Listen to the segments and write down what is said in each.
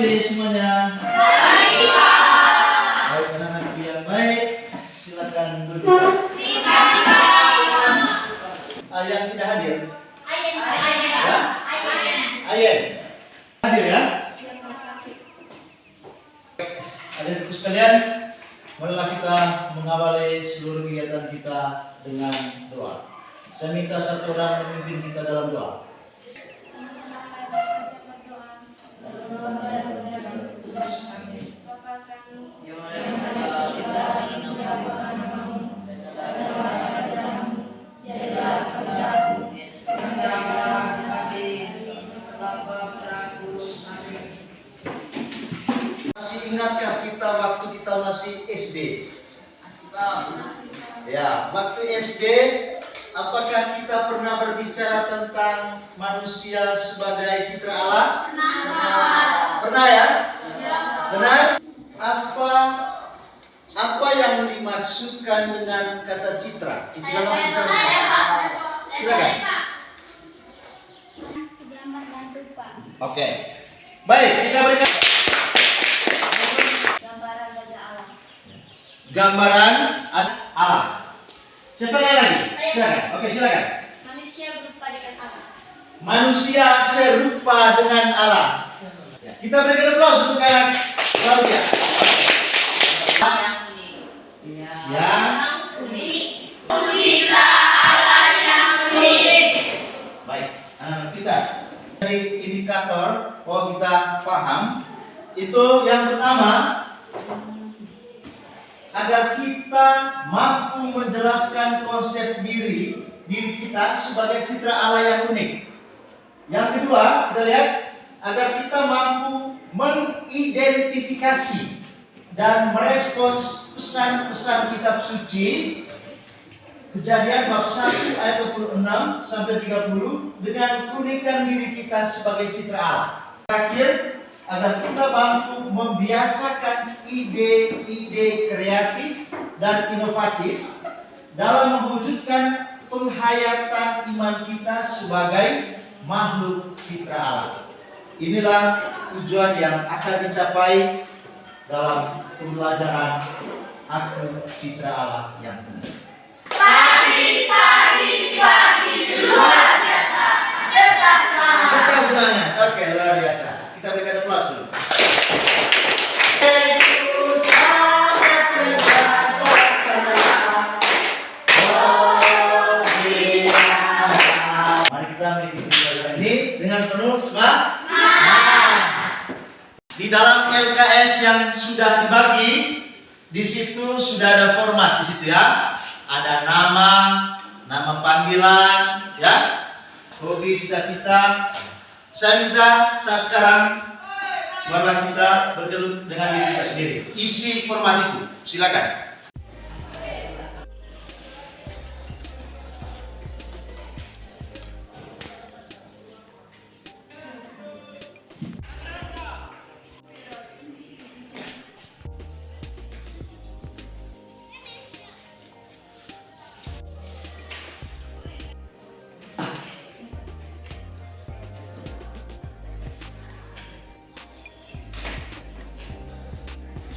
pagi semuanya. Baik, anak-anak yang baik, silakan duduk. Yang tidak hadir? Ayen. Hadir ya? Adik-adik sekalian, marilah kita mengawali seluruh kegiatan kita dengan doa. Saya minta satu orang memimpin kita dalam doa. Masih ingatkah kita waktu kita masih SD? Ya, waktu SD, apakah kita pernah berbicara tentang manusia sebagai citra Allah? Pernah ya? Benar? Apa yang dimaksudkan dengan kata citra? Itu dalam bicara. Silakan. Segambar dan rupa. Oke. Baik, kita berikan Gambaran wajah Allah. gambaran Allah. Siapa yang lagi? Silakan. Oke, silakan. Manusia berupa dengan Allah. Manusia serupa dengan Allah. Ya, kita berikan aplaus untuk anak Claudia. Yang unik. Citra Allah yang unik. baik, anak-anak kita dari indikator bahwa kita paham itu yang pertama, agar kita mampu menjelaskan konsep diri kita sebagai citra Allah yang unik. Yang kedua, kita lihat agar kita mampu mengidentifikasi dan merespons pesan-pesan kitab suci Kejadian bab 1 ayat 26 sampai 30 dengan keunikan diri kita sebagai citra Allah. Terakhir, agar kita mampu membiasakan ide-ide kreatif dan inovatif dalam mewujudkan penghayatan iman kita sebagai makhluk citra Allah. Inilah tujuan yang akan dicapai dalam pembelajaran Aku Citra Allah yang unik. Pagi luar biasa. Tetap semangat. Tetap semangat. Oke, luar biasa. Kita berikan aplaus dulu. Yesus sangat sejak Mari kita mengikuti pelajaran ini dengan penuh semangat. Di dalam LKS yang sudah dibagi, di situ sudah ada format di situ ya. Ada nama panggilan, ya, hobi, cita-cita. Saya minta saat sekarang marilah kita bergelut dengan diri kita sendiri. Isi format itu, silakan.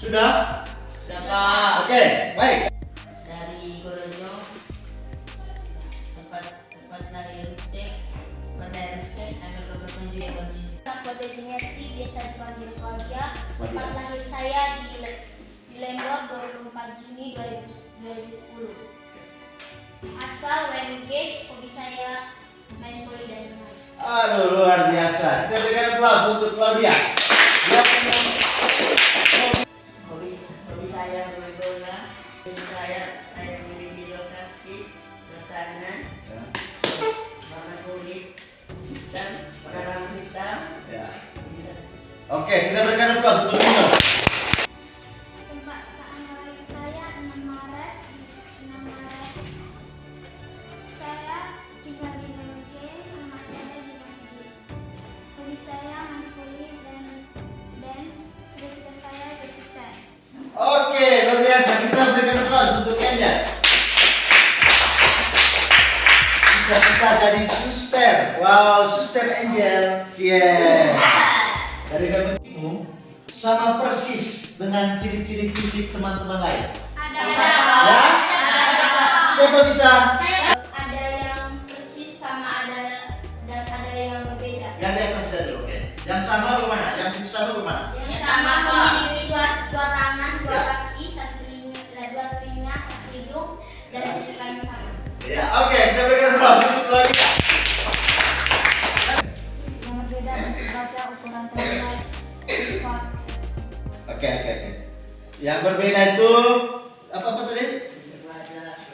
Sudah? Sudah, Pak. Oke, baik. Dari Goronyo, tempat lahir Tek, tanggal 27 Juli. Kode Juniati biasa dipanggil Claudia. Tempat lahir saya di Lembok 24 Juni 2010. Asal WMG, hobi saya main voli dan renang. Aduh, luar biasa. Kita berikan aplaus untuk Claudia. Dia punya Hobi saya berbola. Hobi saya memiliki dua kaki, dua tangan, warna kulit, dan warna rambut hitam. ya. Oke, kita berikan aplaus untuk Nino. Tempat lahir saya 6 Maret. Saya tinggal di Merauke, nama saya di Merauke. Hobi saya main voli dan dance. Cita-cita saya jadi suster. Oke, luar biasa. Kita berikan aplaus untuk Angel. Cita-cita jadi suster. Wow, suster Angel. Cie. Dari kami sama persis dengan ciri-ciri fisik teman-teman lain? Ada. Ya? Siapa bisa? Ada yang persis sama dan ada yang berbeda. Yang di atas saja, oke. Yang sama bagaimana? Yang sama bagaimana? Yang sama memiliki dua tangan, dua kaki, satu telinga, satu hidung, dan kesukaan yang sama. Ya, oke. Kita berikan ruang untuk lagi. Yang berbeda untuk baca ukuran telinga, sifat. Oke. Yang berbeda itu apa tadi?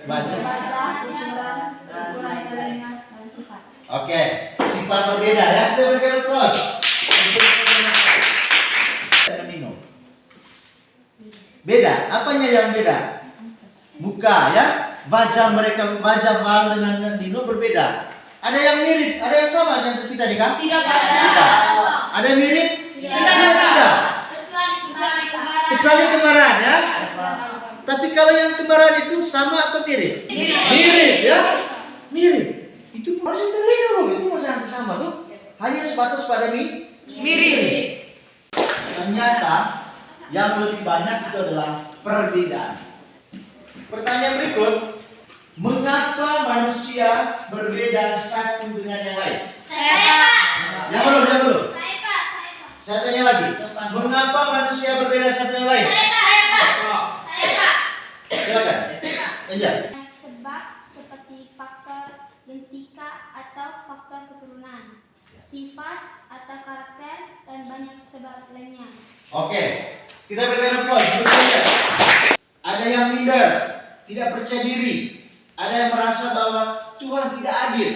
Baca. Ukuran telinga, dan sifat. Oke, sifat berbeda ya. Kita berikan terus. Nino. Beda. Apanya yang beda? Muka ya. Wajah Val dengan Nino berbeda. Ada yang mirip, ada yang sama dengan kita nih kan? Tidak Ada yang mirip? Tidak. Kecuali kemarahan ya. Tapi kalau yang kemarahan itu sama atau mirip? Mirip ya. Mirip. Itu masih telinga loh. Itu masih hampir sama tuh. Hanya sebatas pada mirip. Ternyata yang lebih banyak itu adalah perbedaan. Pertanyaan berikut, mengapa manusia berbeda satu dengan yang lain? Yang belum. Saya tanya lagi, mengapa manusia berbeda satu dengan yang lain? Silakan. Aja. Sebab seperti faktor genetika atau faktor keturunan, sifat atau karakter, dan banyak sebab lainnya. Oke, kita berikan aplaus. Berikutnya, ada yang minder, tidak percaya diri, ada yang merasa bahwa Tuhan tidak adil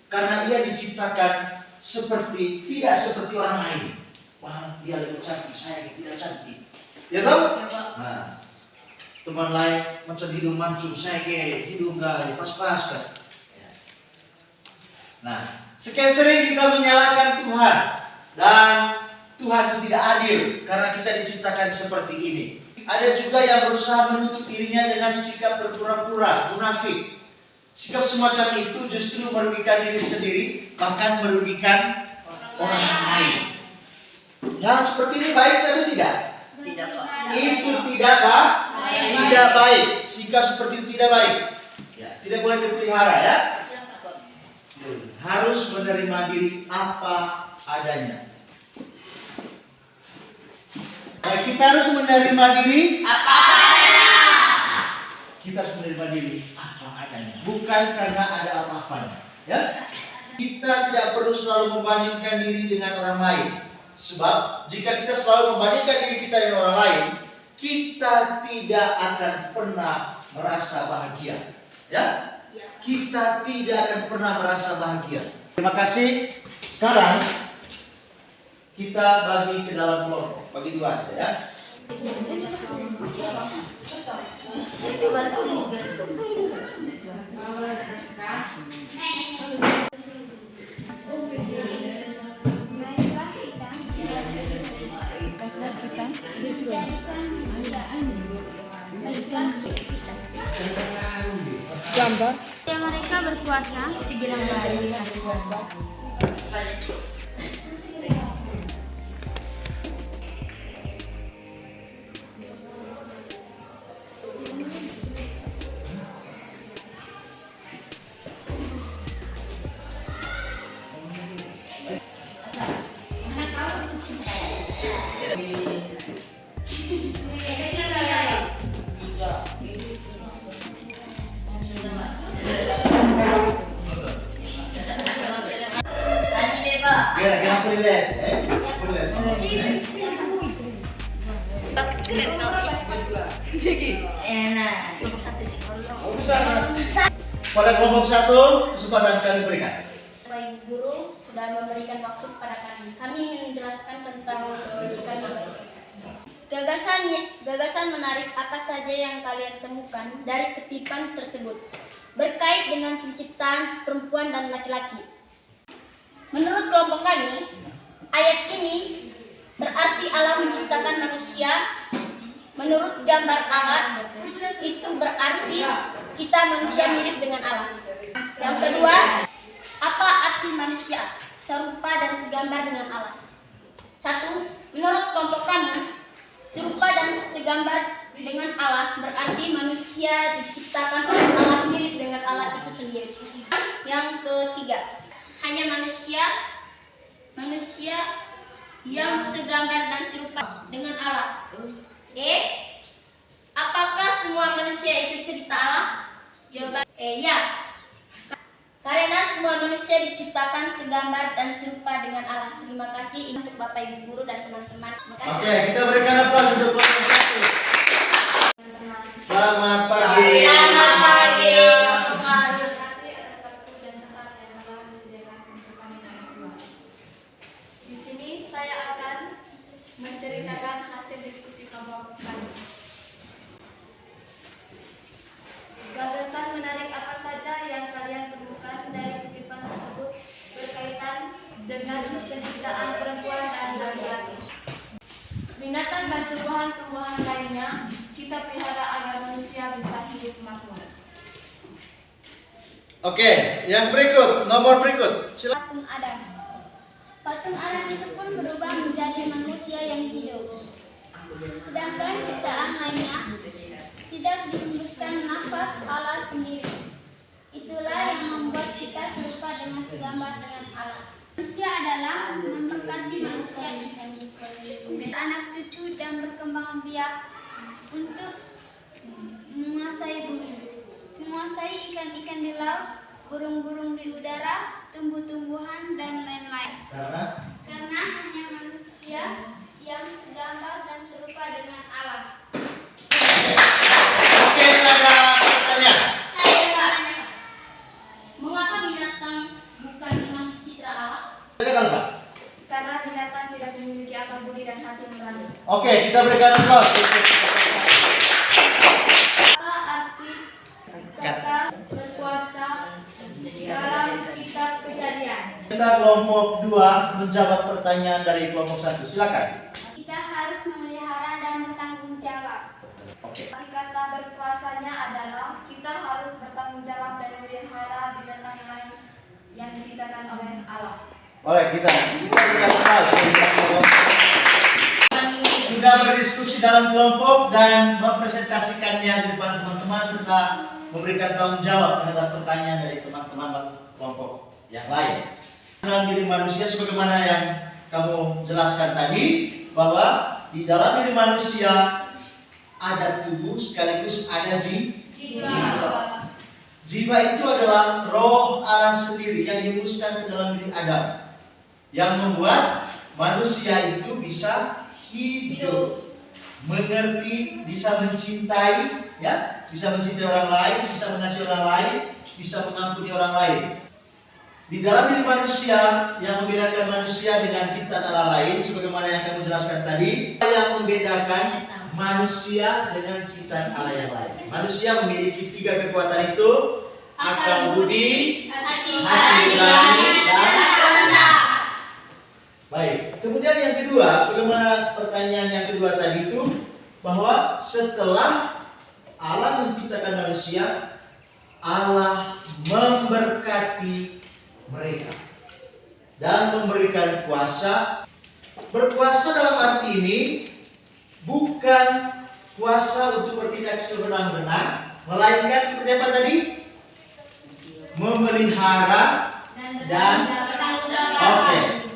karena ia diciptakan tidak seperti orang lain. Wah, dia lebih cantik, saya tidak cantik. Ya toh? Nah, teman lain macam hidung mancung, saya hidung enggak pas-pas kan. Nah, sekian sering kita menyalahkan Tuhan dan Tuhan itu tidak adil karena kita diciptakan seperti ini. Ada juga yang berusaha menutup dirinya dengan sikap berpura-pura, munafik. Sikap semacam itu justru merugikan diri sendiri, bahkan merugikan orang lain. Yang seperti ini baik atau tidak? Tidak, Pak. Itu tidak baik. Sikap seperti itu tidak baik. Ya, tidak boleh dipelihara ya. Harus menerima diri apa adanya. Kita harus menerima diri Apa adanya? Kita harus menerima diri apa adanya, bukan karena ada apa-apanya. Ya, kita tidak perlu selalu membandingkan diri dengan orang lain. Sebab jika kita selalu membandingkan diri kita dengan orang lain, kita tidak akan pernah merasa bahagia. Ya, kita tidak akan pernah merasa bahagia. Terima kasih. Sekarang kita bagi ke dalam kelompok, bagi dua saja ya. Gambar. Mereka berkuasa. Kira-kira priles, priles. Pada kelompok satu, kesempatan kami berikan. Baik guru sudah memberikan waktu kepada kami. Kami ingin menjelaskan tentang visi kami. Gagasan menarik apa saja yang kalian temukan dari kutipan tersebut berkait dengan penciptaan perempuan dan laki-laki. Menurut kelompok kami, ayat ini berarti Allah menciptakan manusia menurut gambar Allah. Itu berarti kita manusia mirip dengan Allah. Yang kedua, apa arti manusia serupa dan segambar dengan Allah? Satu, menurut kelompok kami, serupa dan segambar dengan Allah, berarti manusia diciptakan oleh Allah, mirip dengan Allah itu sendiri. Yang ketiga, hanya manusia yang segambar dan serupa dengan Allah. Apakah semua manusia itu cerita Allah? Jawaban ya. Karena semua manusia diciptakan segambar dan serupa dengan Allah. Terima kasih untuk Bapak Ibu guru dan teman-teman. Oke, kita berikan aplaus untuk kelompok 1. Selamat pagi. Selamat pagi. Terima kasih atas waktu dan tempat yang telah disediakan untuk kami berdua. Di sini saya akan menceritakan hasil diskusi kelompok kami. Gagasan menarik apa saja yang kalian temukan dari kutipan tersebut berkaitan dengan penciptaan perempuan dan laki-laki. Binatang dan tumbuhan-tumbuhan lainnya kita pelihara agar manusia bisa hidup makmur. Oke, yang berikut, nomor berikut. Silakan. Patung Adam. Patung Adam itu pun berubah menjadi manusia yang hidup. Sedangkan ciptaan lainnya tidak dihembuskan nafas Allah sendiri. Itulah yang membuat kita serupa dengan segambar dengan Allah. Manusia adalah memberkati manusia ini, anak cucu dan berkembang biak untuk menguasai bumi, menguasai ikan-ikan di laut, burung-burung di udara, tumbuh-tumbuhan dan lain-lain. Karena hanya manusia yang segambar dan serupa dengan Allah. Oke, ada pertanyaan. Saya Pak, mengapa binatang bukan termasuk citra Allah? Silakan, Pak. Karena binatang tidak memiliki akal budi dan hati nurani. Oke, kita berikan aplaus. Apa arti kata berkuasa dalam kitab Kejadian? Kita kelompok 2 menjawab pertanyaan dari kelompok 1. Silakan. Kita harus memelihara dan bertanggung jawab. Oke. Arti kata berkuasanya adalah kita harus bertanggung jawab dan memelihara binatang lain yang diciptakan oleh Allah. Oleh kita berikan aplaus. Sudah berdiskusi dalam kelompok dan mempresentasikannya di depan teman-teman serta memberikan tanggung jawab terhadap pertanyaan dari teman-teman kelompok yang lain. Dalam diri manusia sebagaimana yang kamu jelaskan tadi, bahwa di dalam diri manusia ada tubuh sekaligus ada jiwa. Jiwa itu adalah roh Allah sendiri yang dihembuskan ke dalam diri Adam, yang membuat manusia itu bisa hidup, mengerti, bisa mencintai, ya, bisa mencintai orang lain, bisa mengasihi orang lain, bisa mengampuni orang lain. Di dalam diri manusia yang membedakan manusia dengan ciptaan Allah lain, sebagaimana yang kamu jelaskan tadi, yang membedakan manusia dengan ciptaan Allah yang lain. Manusia memiliki 3 kekuatan itu: akal budi, hati nurani, dan kehendak. Baik. Kemudian yang kedua, sebagaimana pertanyaan yang kedua tadi itu, bahwa setelah Allah menciptakan manusia, Allah memberkati mereka dan memberikan kuasa. Berkuasa dalam arti ini bukan kuasa untuk bertindak sewenang-wenang, melainkan seperti apa tadi? Memelihara dan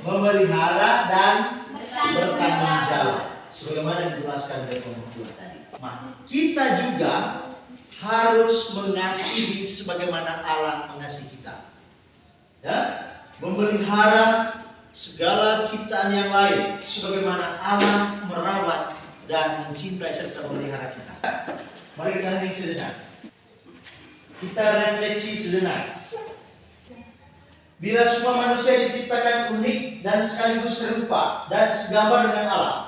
memelihara dan bertanggung jawab, sebagaimana dijelaskan oleh pembuku tadi. Nah, kita juga harus mengasihi sebagaimana Allah mengasihi kita. Ya, memelihara segala ciptaan yang lain sebagaimana Allah merawat dan mencintai serta memelihara kita. Mari kita hening sejenak. Kita refleksi sejenak. Bila semua manusia diciptakan unik dan sekaligus serupa dan segambar dengan Allah,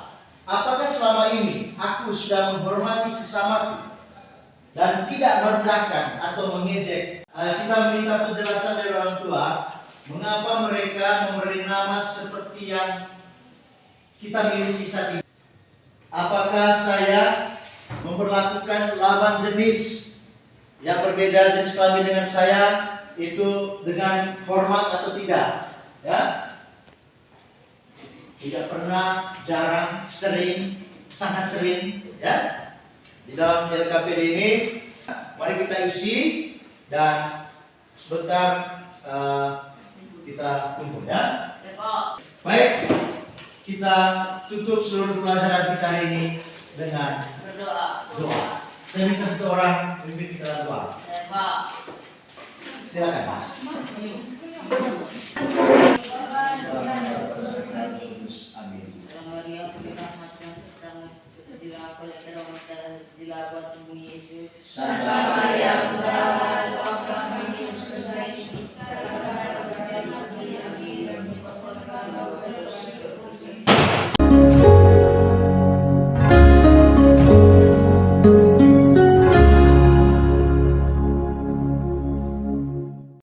apakah selama ini aku sudah menghormati sesamaku dan tidak merendahkan atau mengejek? Kita meminta penjelasan dari orang tua, mengapa mereka memberi nama seperti yang kita miliki saat ini. Apakah saya memperlakukan lawan jenis yang berbeda jenis kelamin dengan saya itu dengan hormat atau tidak? Ya, tidak pernah, jarang, sering sangat sering ya. Di dalam LKPD ini mari kita isi dan sebentar kita tunggu ya. Baik, kita tutup seluruh pelajaran kita hari ini dengan doa. Saya minta satu orang memimpin kita dalam doa. Silakan. Amin. Yesus. Salam